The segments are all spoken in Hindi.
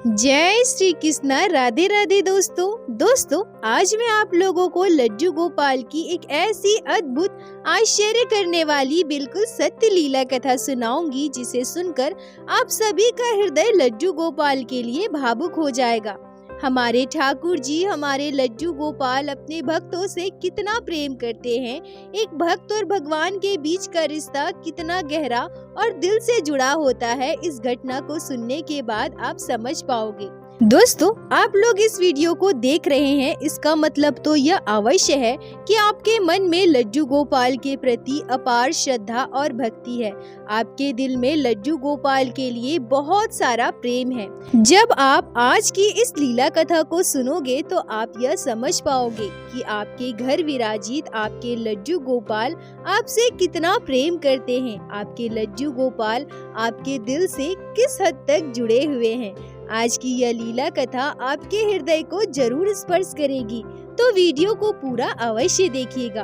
जय श्री कृष्णा। राधे राधे दोस्तों आज मैं आप लोगों को लड्डू गोपाल की एक ऐसी अद्भुत आश्चर्य करने वाली बिल्कुल सत्य लीला कथा सुनाऊंगी जिसे सुनकर आप सभी का हृदय लड्डू गोपाल के लिए भावुक हो जाएगा। हमारे ठाकुर जी हमारे लड्डू गोपाल अपने भक्तों से कितना प्रेम करते हैं। एक भक्त और भगवान के बीच का रिश्ता कितना गहरा और दिल से जुड़ा होता है, इस घटना को सुनने के बाद आप समझ पाओगे। दोस्तों, आप लोग इस वीडियो को देख रहे हैं, इसका मतलब तो यह अवश्य है कि आपके मन में लड्डू गोपाल के प्रति अपार श्रद्धा और भक्ति है। आपके दिल में लड्डू गोपाल के लिए बहुत सारा प्रेम है। जब आप आज की इस लीला कथा को सुनोगे तो आप यह समझ पाओगे कि आपके घर विराजित आपके लड्डू गोपाल आपसे कितना प्रेम करते हैं। आपके लड्डू गोपाल आपके दिल से किस हद तक जुड़े हुए हैं। आज की यह लीला कथा आपके हृदय को जरूर स्पर्श करेगी, तो वीडियो को पूरा अवश्य देखिएगा।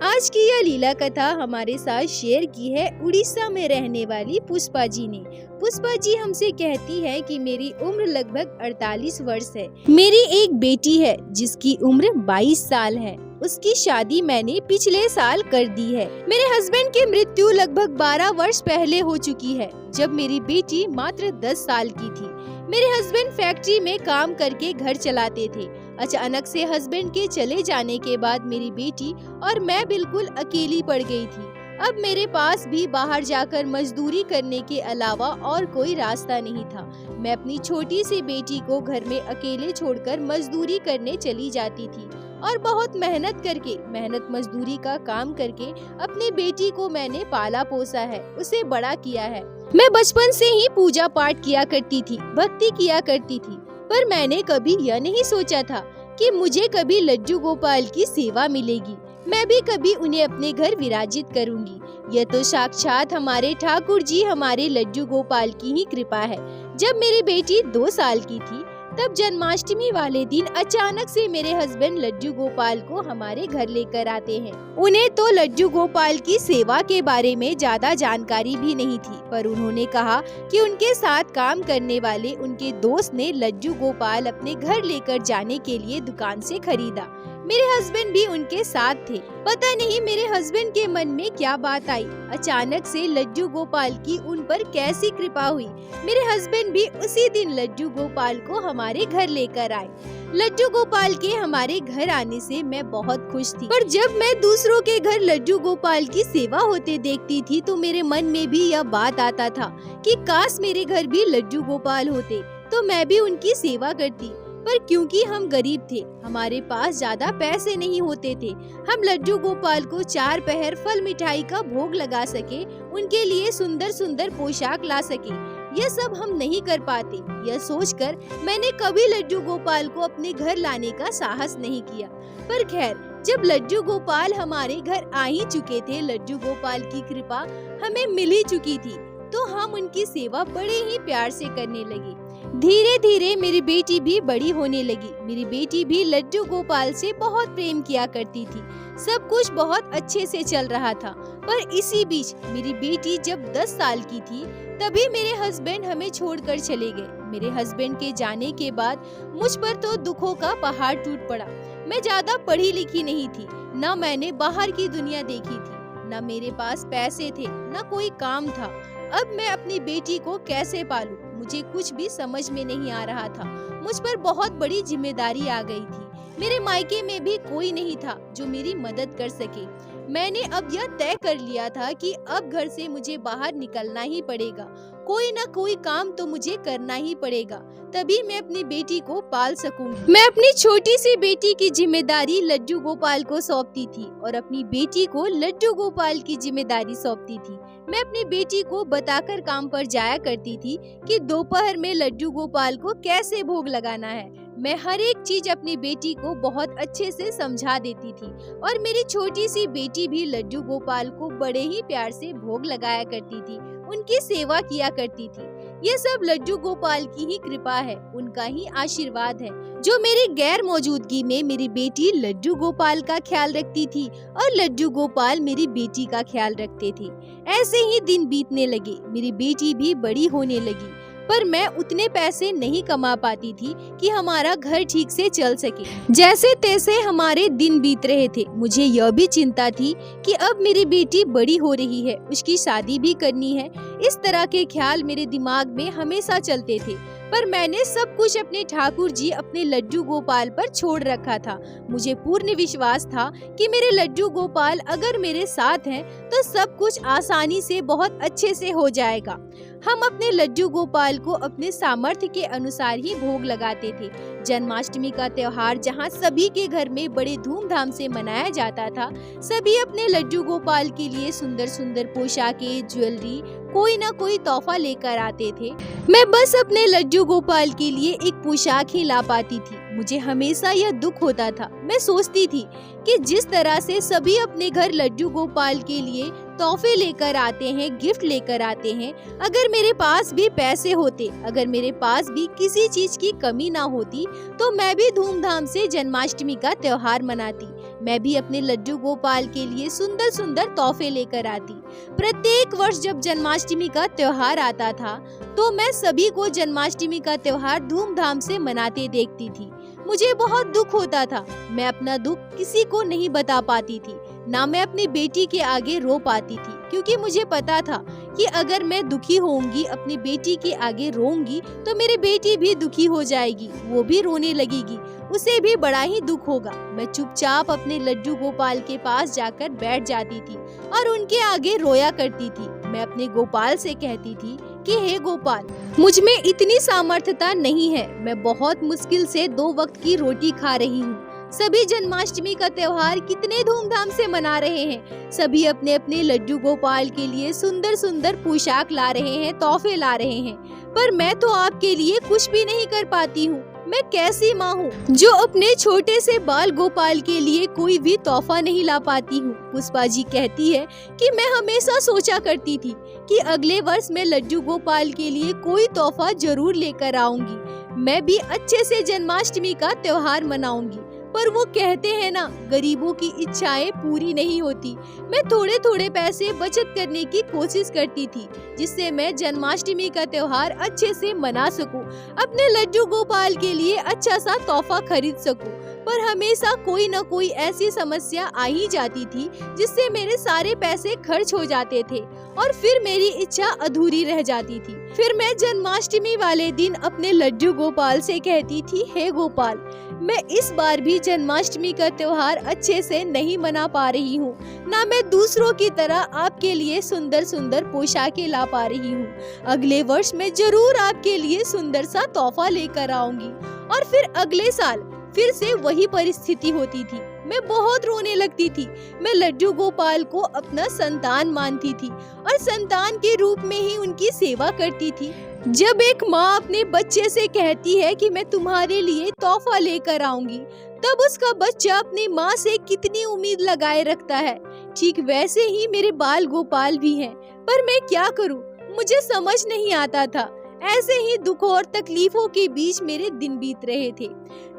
आज की यह लीला कथा हमारे साथ शेयर की है उड़ीसा में रहने वाली पुष्पा जी ने। पुष्पा जी हमसे कहती है कि मेरी उम्र लगभग 48 वर्ष है। मेरी एक बेटी है जिसकी उम्र 22 साल है। उसकी शादी मैंने पिछले साल कर दी है। मेरे हस्बैंड की मृत्यु लगभग 12 वर्ष पहले हो चुकी है, जब मेरी बेटी मात्र 10 साल की थी। मेरे हस्बैंड फैक्ट्री में काम करके घर चलाते थे। अचानक से हस्बैंड के चले जाने के बाद मेरी बेटी और मैं बिल्कुल अकेली पड़ गई थी। अब मेरे पास भी बाहर जाकर मजदूरी करने के अलावा और कोई रास्ता नहीं था। मैं अपनी छोटी सी बेटी को घर में अकेले छोड़कर मजदूरी करने चली जाती थी और बहुत मेहनत मजदूरी का काम करके अपनी बेटी को मैंने पाला पोसा है, उसे बड़ा किया है। मैं बचपन से ही पूजा पाठ किया करती थी, भक्ति किया करती थी, पर मैंने कभी यह नहीं सोचा था कि मुझे कभी लड्डू गोपाल की सेवा मिलेगी। मैं भी कभी उन्हें अपने घर विराजित करूंगी। यह तो साक्षात हमारे ठाकुर जी हमारे लड्डू गोपाल की ही कृपा है। जब मेरी बेटी 2 साल की थी तब जन्माष्टमी वाले दिन अचानक से मेरे हस्बैंड लड्डू गोपाल को हमारे घर लेकर आते हैं। उन्हें तो लड्डू गोपाल की सेवा के बारे में ज्यादा जानकारी भी नहीं थी, पर उन्होंने कहा कि उनके साथ काम करने वाले उनके दोस्त ने लड्डू गोपाल अपने घर लेकर जाने के लिए दुकान से खरीदा। मेरे हस्बैंड भी उनके साथ थे। पता नहीं मेरे हस्बैंड के मन में क्या बात आई, अचानक से लड्डू गोपाल की उन पर कैसी कृपा हुई। मेरे हस्बैंड भी उसी दिन लड्डू गोपाल को हमारे घर लेकर आए। लड्डू गोपाल के हमारे घर आने से मैं बहुत खुश थी, पर जब मैं दूसरों के घर लड्डू गोपाल की सेवा होते देखती थी तो मेरे मन में भी यह बात आता था कि काश मेरे घर भी लड्डू गोपाल होते तो मैं भी उनकी सेवा करती। पर क्योंकि हम गरीब थे, हमारे पास ज्यादा पैसे नहीं होते थे, हम लड्डू गोपाल को 4 पहर फल मिठाई का भोग लगा सके, उनके लिए सुंदर सुंदर पोशाक ला सके, यह सब हम नहीं कर पाते। यह सोचकर मैंने कभी लड्डू गोपाल को अपने घर लाने का साहस नहीं किया। पर खैर, जब लड्डू गोपाल हमारे घर आ ही चुके थे, लड्डू गोपाल की कृपा हमें मिल ही चुकी थी, तो हम उनकी सेवा बड़े ही प्यार से करने लगे। धीरे धीरे मेरी बेटी भी बड़ी होने लगी। मेरी बेटी भी लड्डू गोपाल से बहुत प्रेम किया करती थी। सब कुछ बहुत अच्छे से चल रहा था, पर इसी बीच मेरी बेटी जब 10 साल की थी तभी मेरे हस्बैंड हमें छोड़कर चले गए। मेरे हस्बैंड के जाने के बाद मुझ पर तो दुखों का पहाड़ टूट पड़ा। मैं ज्यादा पढ़ी लिखी नहीं थी, न मैंने बाहर की दुनिया देखी थी, न मेरे पास पैसे थे, न कोई काम था। अब मैं अपनी बेटी को कैसे पालूं? मुझे कुछ भी समझ में नहीं आ रहा था। मुझ पर बहुत बड़ी जिम्मेदारी आ गई थी। मेरे मायके में भी कोई नहीं था जो मेरी मदद कर सके। मैंने अब यह तय कर लिया था कि अब घर से मुझे बाहर निकलना ही पड़ेगा। कोई न कोई काम तो मुझे करना ही पड़ेगा, तभी मैं अपनी बेटी को पाल सकूंगी। मैं अपनी छोटी सी बेटी की जिम्मेदारी लड्डू गोपाल को सौंपती थी और अपनी बेटी को लड्डू गोपाल की जिम्मेदारी सौंपती थी। मैं अपनी बेटी को बताकर काम पर जाया करती थी कि दोपहर में लड्डू गोपाल को कैसे भोग लगाना है। मैं हर एक चीज अपनी बेटी को बहुत अच्छे से समझा देती थी और मेरी छोटी सी बेटी भी लड्डू गोपाल को बड़े ही प्यार से भोग लगाया करती थी, उनकी सेवा किया करती थी। ये सब लड्डू गोपाल की ही कृपा है, उनका ही आशीर्वाद है, जो मेरी गैर मौजूदगी में मेरी बेटी लड्डू गोपाल का ख्याल रखती थी और लड्डू गोपाल मेरी बेटी का ख्याल रखते थे। ऐसे ही दिन बीतने लगे, मेरी बेटी भी बड़ी होने लगी। पर मैं उतने पैसे नहीं कमा पाती थी कि हमारा घर ठीक से चल सके। जैसे तैसे हमारे दिन बीत रहे थे। मुझे यह भी चिंता थी कि अब मेरी बेटी बड़ी हो रही है, उसकी शादी भी करनी है। इस तरह के ख्याल मेरे दिमाग में हमेशा चलते थे। पर मैंने सब कुछ अपने ठाकुर जी, अपने लड्डू गोपाल पर छोड़ रखा था। मुझे पूर्ण विश्वास था कि मेरे लड्डू गोपाल अगर मेरे साथ हैं तो सब कुछ आसानी से बहुत अच्छे से हो जाएगा। हम अपने लड्डू गोपाल को अपने सामर्थ्य के अनुसार ही भोग लगाते थे। जन्माष्टमी का त्योहार जहां सभी के घर में बड़े धूमधाम से मनाया जाता था, सभी अपने लड्डू गोपाल के लिए सुंदर सुंदर पोशाकें, ज्वेलरी, कोई ना कोई तोहफा लेकर आते थे। मैं बस अपने लड्डू गोपाल के लिए एक पोशाक ही ला पाती थी। मुझे हमेशा यह दुख होता था। मैं सोचती थी कि जिस तरह से सभी अपने घर लड्डू गोपाल के लिए तोहफे लेकर आते हैं, गिफ्ट लेकर आते हैं, अगर मेरे पास भी पैसे होते, अगर मेरे पास भी किसी चीज की कमी ना होती, तो मैं भी धूमधाम से जन्माष्टमी का त्योहार मनाती। मैं भी अपने लड्डू गोपाल के लिए सुंदर सुंदर तोहफे लेकर आती। प्रत्येक वर्ष जब जन्माष्टमी का त्योहार आता था तो मैं सभी को जन्माष्टमी का त्योहार धूमधाम से मनाते देखती थी। मुझे बहुत दुख होता था। मैं अपना दुख किसी को नहीं बता पाती थी, ना मैं अपनी बेटी के आगे रो पाती थी, क्योंकि मुझे पता था कि अगर मैं दुखी होऊंगी, अपनी बेटी के आगे रोऊंगी, तो मेरी बेटी भी दुखी हो जाएगी, वो भी रोने लगेगी, उसे भी बड़ा ही दुख होगा। मैं चुपचाप अपने लड्डू गोपाल के पास जाकर बैठ जाती थी और उनके आगे रोया करती थी। मैं अपने गोपाल से कहती थी कि हे गोपाल, मुझ में इतनी सामर्थ्यता नहीं है। मैं बहुत मुश्किल से 2 वक्त की रोटी खा रही हूँ। सभी जन्माष्टमी का त्योहार कितने धूमधाम से मना रहे हैं। सभी अपने अपने लड्डू गोपाल के लिए सुंदर सुंदर पोशाक ला रहे हैं, तोहफे ला रहे हैं, पर मैं तो आपके लिए कुछ भी नहीं कर पाती हूँ। मैं कैसी माँ हूँ जो अपने छोटे से बाल गोपाल के लिए कोई भी तोहफा नहीं ला पाती हूँ। पुष्पा जी कहती है कि मैं हमेशा सोचा करती थी कि अगले वर्ष मैं लड्डू गोपाल के लिए कोई तोहफा जरूर लेकर आऊंगी। मैं भी अच्छे से जन्माष्टमी का त्योहार मनाऊंगी। पर वो कहते हैं ना, गरीबों की इच्छाएं पूरी नहीं होती। मैं थोड़े थोड़े पैसे बचत करने की कोशिश करती थी, जिससे मैं जन्माष्टमी का त्योहार अच्छे से मना सकूं, अपने लड्डू गोपाल के लिए अच्छा सा तोहफा खरीद सकूं। पर हमेशा कोई न कोई ऐसी समस्या आ ही जाती थी जिससे मेरे सारे पैसे खर्च हो जाते थे और फिर मेरी इच्छा अधूरी रह जाती थी। फिर मैं जन्माष्टमी वाले दिन अपने लड्डू गोपाल से कहती थी, हे गोपाल, मैं इस बार भी जन्माष्टमी का त्योहार अच्छे से नहीं मना पा रही हूँ, ना मैं दूसरों की तरह आपके लिए सुंदर सुंदर पोशाकें ला पा रही हूँ। अगले वर्ष मैं जरूर आपके लिए सुंदर सा तोहफा लेकर आऊंगी। और फिर अगले साल फिर से वही परिस्थिति होती थी। मैं बहुत रोने लगती थी। मैं लड्डू गोपाल को अपना संतान मानती थी और संतान के रूप में ही उनकी सेवा करती थी। जब एक माँ अपने बच्चे से कहती है कि मैं तुम्हारे लिए तोहफा लेकर आऊंगी, तब उसका बच्चा अपनी माँ से कितनी उम्मीद लगाए रखता है। ठीक वैसे ही मेरे बाल गोपाल भी हैं, पर मैं क्या करूँ, मुझे समझ नहीं आता था। ऐसे ही दुखों और तकलीफों के बीच मेरे दिन बीत रहे थे।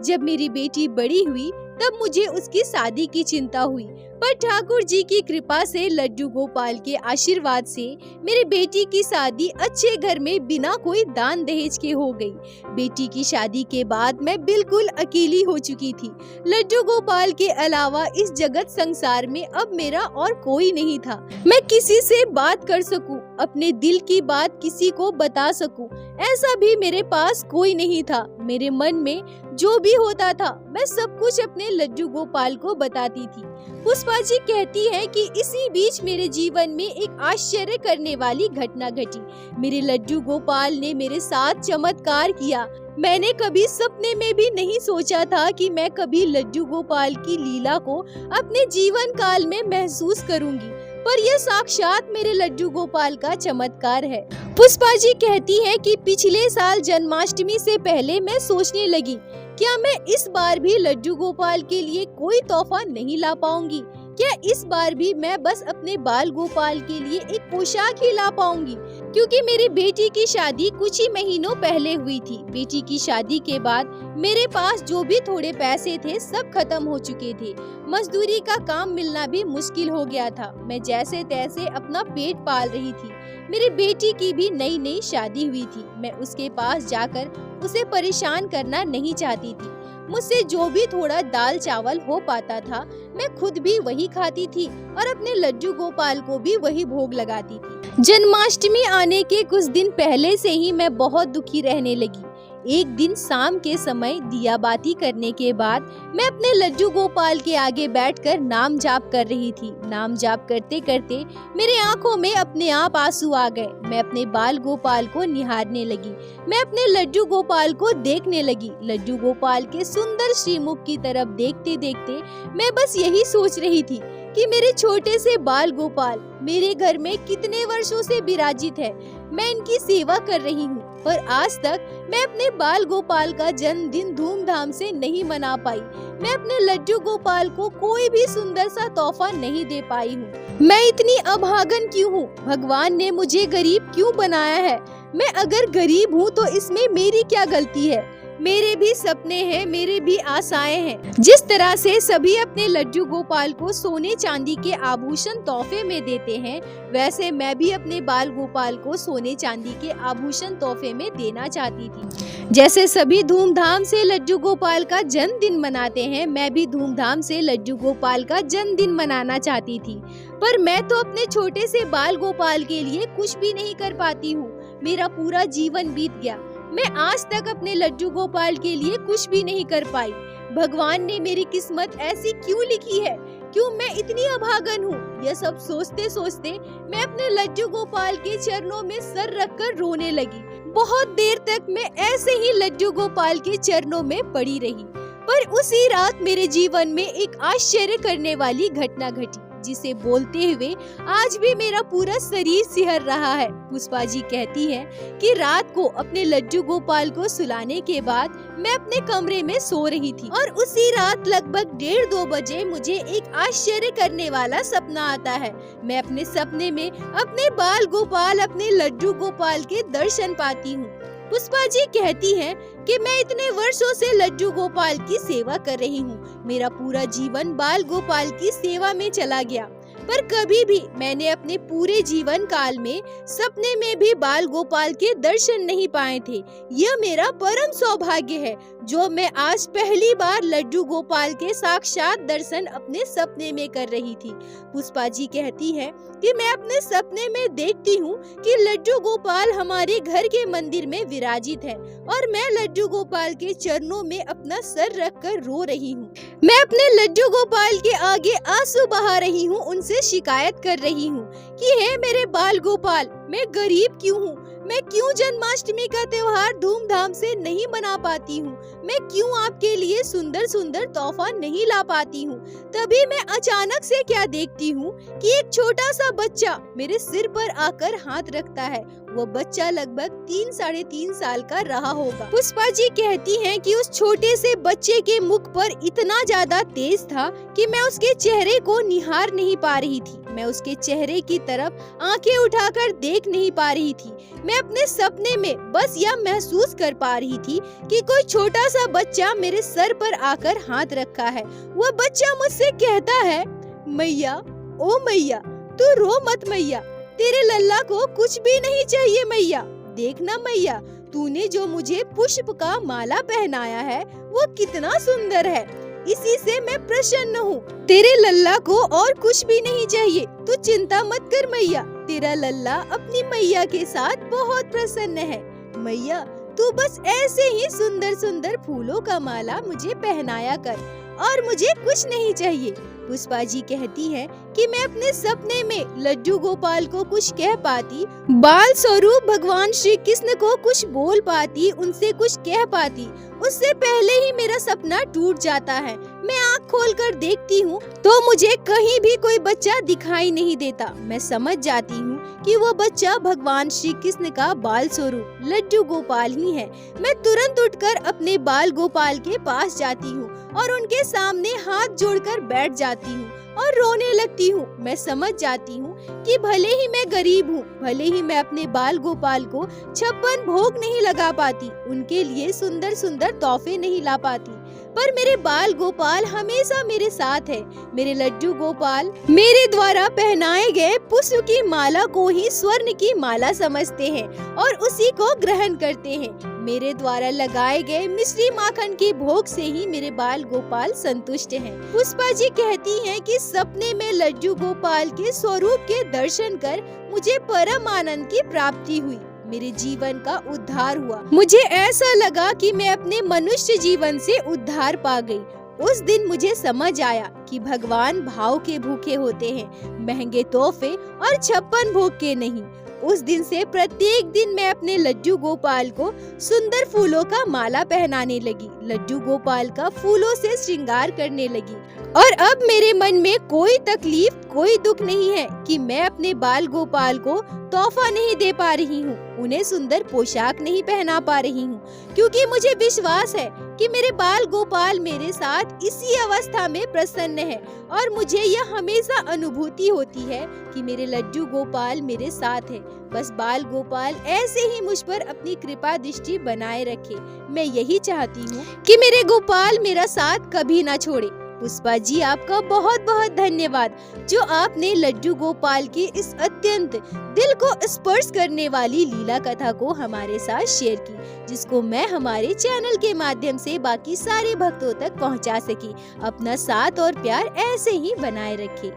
जब मेरी बेटी बड़ी हुई तब मुझे उसकी शादी की चिंता हुई, पर ठाकुर जी की कृपा से, लड्डू गोपाल के आशीर्वाद से मेरी बेटी की शादी अच्छे घर में बिना कोई दान दहेज के हो गई। बेटी की शादी के बाद मैं बिल्कुल अकेली हो चुकी थी। लड्डू गोपाल के अलावा इस जगत संसार में अब मेरा और कोई नहीं था। मैं किसी से बात कर सकूं, अपने दिल की बात किसी को बता सकूं, ऐसा भी मेरे पास कोई नहीं था। मेरे मन में जो भी होता था मैं सब कुछ अपने लड्डू गोपाल को बताती थी। पुष्पा जी कहती है कि इसी बीच मेरे जीवन में एक आश्चर्य करने वाली घटना घटी। मेरे लड्डू गोपाल ने मेरे साथ चमत्कार किया। मैंने कभी सपने में भी नहीं सोचा था कि मैं कभी लड्डू गोपाल की लीला को अपने जीवन काल में महसूस करूंगी, पर यह साक्षात मेरे लड्डू गोपाल का चमत्कार है। पुष्पा जी कहती है कि पिछले साल जन्माष्टमी से पहले मैं सोचने लगी, क्या मैं इस बार भी लड्डू गोपाल के लिए कोई तोहफा नहीं ला पाऊंगी? क्या इस बार भी मैं बस अपने बाल गोपाल के लिए एक पोशाक ही ला पाऊंगी? क्योंकि मेरी बेटी की शादी कुछ ही महीनों पहले हुई थी। बेटी की शादी के बाद मेरे पास जो भी थोड़े पैसे थे सब खत्म हो चुके थे। मजदूरी का काम मिलना भी मुश्किल हो गया था। मैं जैसे तैसे अपना पेट पाल रही थी। मेरी बेटी की भी नई नई शादी हुई थी। मैं उसके पास जाकर उसे परेशान करना नहीं चाहती थी। मुझसे जो भी थोड़ा दाल चावल हो पाता था मैं खुद भी वही खाती थी और अपने लड्डू गोपाल को भी वही भोग लगाती थी। जन्माष्टमी आने के कुछ दिन पहले से ही मैं बहुत दुखी रहने लगी। एक दिन शाम के समय दिया बाती करने के बाद मैं अपने लड्डू गोपाल के आगे बैठकर नाम जाप कर रही थी। नाम जाप करते करते मेरे आंखों में अपने आप आंसू आ गए। मैं अपने बाल गोपाल को निहारने लगी। मैं अपने लड्डू गोपाल को देखने लगी। लड्डू गोपाल के सुंदर श्रीमुख की तरफ देखते देखते मैं बस यही सोच रही थी कि मेरे छोटे से बाल गोपाल मेरे घर में कितने वर्षों से विराजित है। मैं इनकी सेवा कर रही हूँ, पर आज तक मैं अपने बाल गोपाल का जन्मदिन धूमधाम से नहीं मना पाई। मैं अपने लड्डू गोपाल को कोई भी सुंदर सा तोहफा नहीं दे पाई हूँ। मैं इतनी अभागन क्यों हूँ? भगवान ने मुझे गरीब क्यों बनाया है? मैं अगर गरीब हूँ तो इसमें मेरी क्या गलती है? मेरे भी सपने हैं, मेरे भी आशाएं हैं। जिस तरह से सभी अपने लड्डू गोपाल को सोने चांदी के आभूषण तोहफे में देते हैं, वैसे मैं भी अपने बाल गोपाल को सोने चांदी के आभूषण तोहफे में देना चाहती थी। जैसे सभी धूमधाम से लड्डू गोपाल का जन्मदिन मनाते हैं, मैं भी धूमधाम से लड्डू गोपाल का जन्मदिन मनाना चाहती थी। पर मैं तो अपने छोटे से बाल गोपाल के लिए कुछ भी नहीं कर पाती हूँ। मेरा पूरा जीवन बीत गया, मैं आज तक अपने लड्डू गोपाल के लिए कुछ भी नहीं कर पाई। भगवान ने मेरी किस्मत ऐसी क्यों लिखी है? क्यों मैं इतनी अभागन हूँ? यह सब सोचते सोचते मैं अपने लड्डू गोपाल के चरणों में सर रखकर रोने लगी। बहुत देर तक मैं ऐसे ही लड्डू गोपाल के चरणों में पड़ी रही। पर उसी रात मेरे जीवन में एक आश्चर्य करने वाली घटना घटी, जिसे बोलते हुए आज भी मेरा पूरा शरीर सिहर रहा है। पुष्पा जी कहती है कि रात को अपने लड्डू गोपाल को सुलाने के बाद मैं अपने कमरे में सो रही थी और उसी रात लगभग 1:30-2 बजे मुझे एक आश्चर्य करने वाला सपना आता है। मैं अपने सपने में अपने बाल गोपाल, अपने लड्डू गोपाल के दर्शन पाती हूँ। पुष्पा जी कहती हैं कि मैं इतने वर्षों से लड्डू गोपाल की सेवा कर रही हूँ। मेरा पूरा जीवन बाल गोपाल की सेवा में चला गया, पर कभी भी मैंने अपने पूरे जीवन काल में सपने में भी बाल गोपाल के दर्शन नहीं पाए थे। यह मेरा परम सौभाग्य है जो मैं आज पहली बार लड्डू गोपाल के साक्षात दर्शन अपने सपने में कर रही थी। पुष्पा जी कहती है कि मैं अपने सपने में देखती हूँ कि लड्डू गोपाल हमारे घर के मंदिर में विराजित है और मैं लड्डू गोपाल के चरणों में अपना सर रखकर रो रही हूँ। मैं अपने लड्डू गोपाल के आगे आंसू बहा रही हूँ, उनसे शिकायत कर रही हूँ कि हे मेरे बाल गोपाल, मैं गरीब क्यों हूँ? मैं क्यों जन्माष्टमी का त्योहार धूमधाम से नहीं मना पाती हूँ? मैं क्यों आपके लिए सुंदर सुंदर तोहफा नहीं ला पाती हूँ? तभी मैं अचानक से क्या देखती हूँ कि एक छोटा सा बच्चा मेरे सिर पर आकर हाथ रखता है। वो बच्चा लगभग 3-3.5 साल का रहा होगा। पुष्पा जी कहती हैं कि उस छोटे से बच्चे के मुख पर इतना ज्यादा तेज था कि मैं उसके चेहरे को निहार नहीं पा रही थी। मैं उसके चेहरे की तरफ आंखें उठाकर देख नहीं पा रही थी। मैं अपने सपने में बस यह महसूस कर पा रही थी कि कोई छोटा सा बच्चा मेरे सर पर आकर हाथ रखा है। वह बच्चा मुझसे कहता है, मैया, ओ मैया, तू रो मत मैया, तेरे लल्ला को कुछ भी नहीं चाहिए मैया। देखना मैया, तूने जो मुझे पुष्प का माला पहनाया है वो कितना सुंदर है, इसी से मैं प्रसन्न हूँ। तेरे लल्ला को और कुछ भी नहीं चाहिए, तू चिंता मत कर मैया, तेरा लल्ला अपनी मैया के साथ बहुत प्रसन्न है। मैया, तू बस ऐसे ही सुंदर सुंदर फूलों का माला मुझे पहनाया कर और मुझे कुछ नहीं चाहिए। पुष्पा जी कहती है कि मैं अपने सपने में लड्डू गोपाल को कुछ कह पाती, बाल स्वरूप भगवान श्री कृष्ण को कुछ बोल पाती, उनसे कुछ कह पाती, उससे पहले ही मेरा सपना टूट जाता है। मैं आँख खोलकर देखती हूँ तो मुझे कहीं भी कोई बच्चा दिखाई नहीं देता। मैं समझ जाती हूँ कि वो बच्चा भगवान श्री कृष्ण का बाल स्वरूप लड्डू गोपाल ही है। मैं तुरंत उठकर अपने बाल गोपाल के पास जाती हूँ और उनके सामने हाथ जोड़कर बैठ जाती हूँ और रोने लगती हूँ। मैं समझ जाती हूँ कि भले ही मैं गरीब हूँ, भले ही मैं अपने बाल गोपाल को 56 भोग नहीं लगा पाती, उनके लिए सुंदर सुंदर तोहफे नहीं ला पाती, पर मेरे बाल गोपाल हमेशा मेरे साथ है। मेरे लड्डू गोपाल मेरे द्वारा पहनाए गए पुष्प की माला को ही स्वर्ण की माला समझते हैं और उसी को ग्रहण करते हैं। मेरे द्वारा लगाए गए मिश्री माखन के भोग से ही मेरे बाल गोपाल संतुष्ट हैं। पुष्पा जी कहती हैं कि सपने में लड्डू गोपाल के स्वरूप के दर्शन कर मुझे परम आनंद की प्राप्ति हुई। मेरे जीवन का उद्धार हुआ। मुझे ऐसा लगा कि मैं अपने मनुष्य जीवन से उद्धार पा गई। उस दिन मुझे समझ आया कि भगवान भाव के भूखे होते हैं, महंगे तोहफे और 56 भोग के नहीं। उस दिन से प्रत्येक दिन मैं अपने लड्डू गोपाल को सुंदर फूलों का माला पहनाने लगी, लड्डू गोपाल का फूलों से श्रृंगार करने लगी। और अब मेरे मन में कोई तकलीफ, कोई दुख नहीं है कि मैं अपने बाल गोपाल को तोहफा नहीं दे पा रही हूँ, उन्हें सुंदर पोशाक नहीं पहना पा रही हूँ, क्योंकि मुझे विश्वास है कि मेरे बाल गोपाल मेरे साथ इसी अवस्था में प्रसन्न है। और मुझे यह हमेशा अनुभूति होती है कि मेरे लड्डू गोपाल मेरे साथ है। बस बाल गोपाल ऐसे ही मुझ पर अपनी कृपा दृष्टि बनाए रखे। मैं यही चाहती हूँ कि मेरे गोपाल मेरा साथ कभी ना छोड़े। पुष्पा जी, आपका बहुत बहुत धन्यवाद जो आपने लड्डू गोपाल की इस अत्यंत दिल को स्पर्श करने वाली लीला कथा को हमारे साथ शेयर की, जिसको मैं हमारे चैनल के माध्यम से बाकी सारे भक्तों तक पहुंचा सकी। अपना साथ और प्यार ऐसे ही बनाए रखें।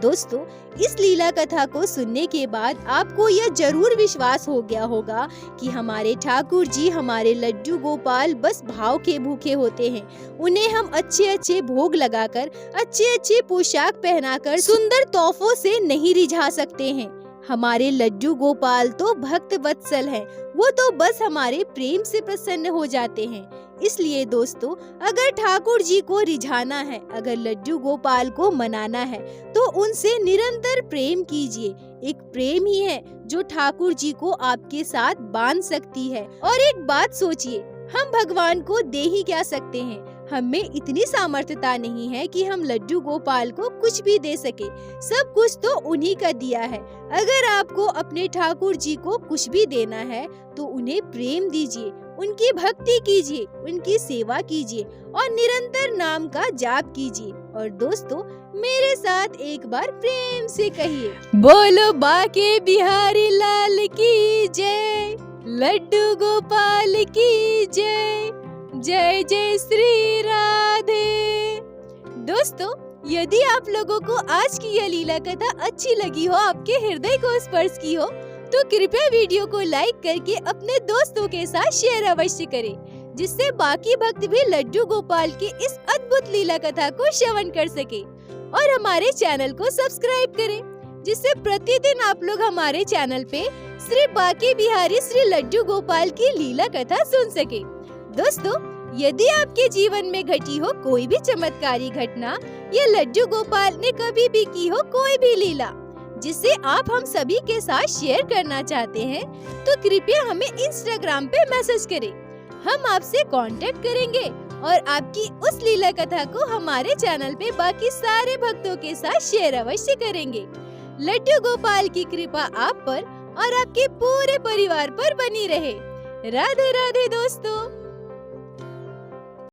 दोस्तों, इस लीला कथा को सुनने के बाद आपको यह जरूर विश्वास हो गया होगा कि हमारे ठाकुर जी, हमारे लड्डू गोपाल बस भाव के भूखे होते हैं। उन्हें हम अच्छे अच्छे भोग लगाकर, अच्छे अच्छे पोशाक पहनाकर, सुंदर तोहफों से नहीं रिझा सकते हैं। हमारे लड्डू गोपाल तो भक्त वत्सल हैं, वो तो बस हमारे प्रेम से प्रसन्न हो जाते हैं। इसलिए दोस्तों, अगर ठाकुर जी को रिझाना है, अगर लड्डू गोपाल को मनाना है, तो उनसे निरंतर प्रेम कीजिए। एक प्रेम ही है जो ठाकुर जी को आपके साथ बांध सकती है। और एक बात सोचिए, हम भगवान को दे ही क्या सकते हैं? हमें इतनी सामर्थ्यता नहीं है कि हम लड्डू गोपाल को कुछ भी दे सके। सब कुछ तो उन्हीं का दिया है। अगर आपको अपने ठाकुर जी को कुछ भी देना है तो उन्हें प्रेम दीजिए, उनकी भक्ति कीजिए, उनकी सेवा कीजिए और निरंतर नाम का जाप कीजिए। और दोस्तों, मेरे साथ एक बार प्रेम से कहिए, बोलो बाके बिहारी लाल की जय, लड्डू गोपाल की जय, जय जय श्री राधे। दोस्तों, यदि आप लोगों को आज की यह लीला कथा अच्छी लगी हो, आपके हृदय को स्पर्श की हो, तो कृपया वीडियो को लाइक करके अपने दोस्तों के साथ शेयर अवश्य करें, जिससे बाकी भक्त भी लड्डू गोपाल की इस अद्भुत लीला कथा को श्रवण कर सके। और हमारे चैनल को सब्सक्राइब करें, जिससे प्रतिदिन आप लोग हमारे चैनल पे श्री बाके बिहारी श्री लड्डू गोपाल की लीला कथा सुन सके। दोस्तों, यदि आपके जीवन में घटी हो कोई भी चमत्कारी घटना या लड्डू गोपाल ने कभी भी की हो कोई भी लीला, जिसे आप हम सभी के साथ शेयर करना चाहते हैं, तो कृपया हमें इंस्टाग्राम पे मैसेज करें। हम आपसे कांटेक्ट करेंगे और आपकी उस लीला कथा को हमारे चैनल पे बाकी सारे भक्तों के साथ शेयर अवश्य करेंगे। लड्डू गोपाल की कृपा आप पर और आपके पूरे परिवार पर बनी रहे। राधे राधे दोस्तों।